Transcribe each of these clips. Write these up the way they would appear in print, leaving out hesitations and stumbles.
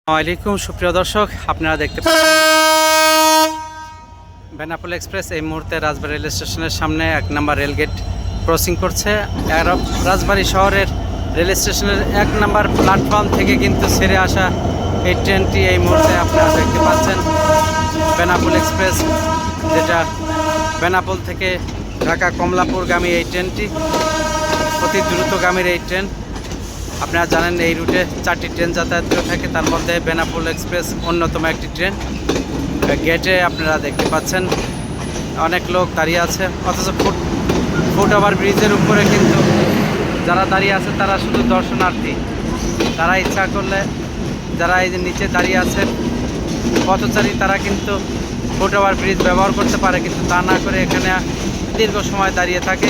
আসসালামাইকুম সুপ্রিয় দর্শক, আপনারা দেখতে পাচ্ছেন বেনাপোল এক্সপ্রেস এই মুহূর্তে রাজবাড়ী রেল স্টেশনের সামনে ১ নম্বর রেলগেট ক্রসিং করছে। রাজবাড়ী শহরের রেল স্টেশনের ১ নম্বর প্ল্যাটফর্ম থেকে কিন্তু ছেড়ে আসা এই ট্রেনটি এই মুহূর্তে আপনারা দেখতে পাচ্ছেন। বেনাপোল এক্সপ্রেস, যেটা বেনাপোল থেকে ঢাকা কমলাপুরগামী এই ট্রেনটি, অতি দ্রুতগামীর এই ট্রেন। আপনারা জানেন এই রুটে 4টি ট্রেন যাতায়াত করে থাকে, তার মধ্যে বেনাপোল এক্সপ্রেস অন্যতম একটি ট্রেন। গেটে আপনারা দেখতে পাচ্ছেন অনেক লোক দাঁড়িয়ে আছে, অথচ ফুট ওভার ব্রিজের উপরে কিন্তু যারা দাঁড়িয়ে আছে তারা শুধু দর্শনার্থী। তারা ইচ্ছা করলে, যারা এই যে নিচে দাঁড়িয়ে আছে পথচারী, তারা কিন্তু ফুট ওভার ব্রিজ ব্যবহার করতে পারে, কিন্তু তা না করে এখানে দীর্ঘ সময় দাঁড়িয়ে থাকে।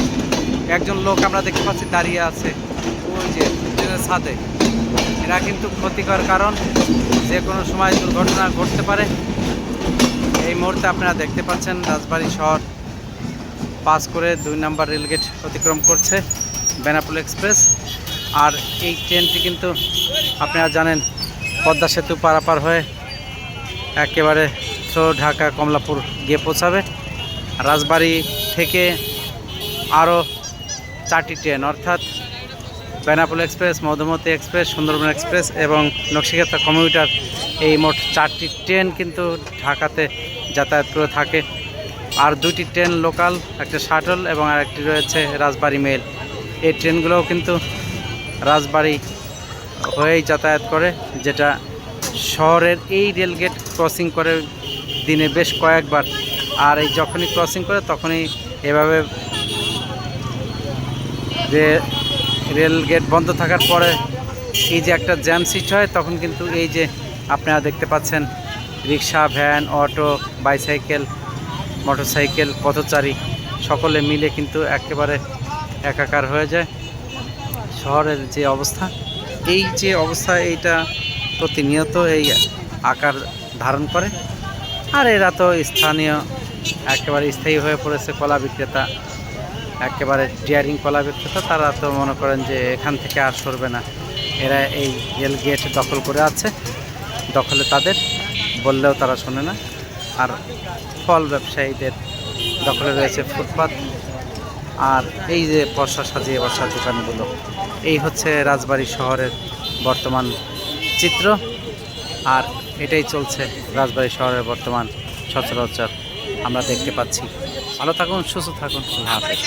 একজন লোক আমরা দেখতে পাচ্ছি দাঁড়িয়ে আছে ওই যে ট্রেনের ছাদে। এরা কিন্তু ক্ষতিকর, কারণ যে কোনো সময় দুর্ঘটনা ঘটতে পারে। এই মুহূর্তে আপনারা দেখতে পাচ্ছেন রাজবাড়ী শহর পাস করে 2 নম্বর রেলগেট অতিক্রম করছে বেনাপোল এক্সপ্রেস। আর এই ট্রেনটি কিন্তু আপনারা জানেন পদ্মা সেতু পারাপার হয়ে একেবারে থ্রো ঢাকা কমলাপুর গিয়ে পৌঁছাবে। রাজবাড়ী থেকে আরও 4টি ট্রেন, অর্থাৎ Benapole express, Madhumati express, Sundarban express এবং নকশিকাতা কমিউটার, এই মোট 4টি ট্রেন কিন্তু ঢাকাতে যাতায়াত করে থাকে। আর 2টি ট্রেন লোকাল, একটা শাটল এবং আরেকটি রয়েছে রাজবাড়ী মেল। এই ট্রেনগুলোও কিন্তু রাজবাড়ী হয়েই যাতায়াত করে, যেটা শহরের এই রেলগেট ক্রসিং করে দিনে বেশ কয়েকবার। আর এই যখনই ক্রসিং করে তখনই এভাবে রেল গেট বন্ধ থাকার পরে এই যে একটা জ্যাম সৃষ্টি হয়, তখন কিন্তু এই যে আপনারা দেখতে পাচ্ছেন রিক্সা, ভ্যান, অটো, বাইসাইকেল, মোটরসাইকেল, পথচারী সকলে মিলে কিন্তু একেবারে একাকার হয়ে যায়। শহরের যে অবস্থা, এই যে অবস্থা, এইটা প্রতিনিয়ত এই আকার ধারণ করে। আর এরা তো স্থানীয় একেবারে স্থায়ী হয়ে পড়েছে কলা বিক্রেতা, একেবারে ডিয়ারিং কলা বিক্রেতা। তারা তো মনে করেন যে এখান থেকে আর সরবে না। এরা এই রেল গেট দখল করে আছে, দখলে তাদের, বললেও তারা শোনে না। আর ফল ব্যবসায়ীদের দখলে রয়েছে ফুটপাত, আর এই যে বর্ষা সাজিয়ে বসার দোকানগুলো। এই হচ্ছে রাজবাড়ী শহরের বর্তমান চিত্র, আর এটাই চলছে রাজবাড়ী শহরের বর্তমান সচরাচর আমরা দেখতে পাচ্ছি। ভালো থাকুন, সুস্থ থাকুন, আল্লাহ হাফেজ।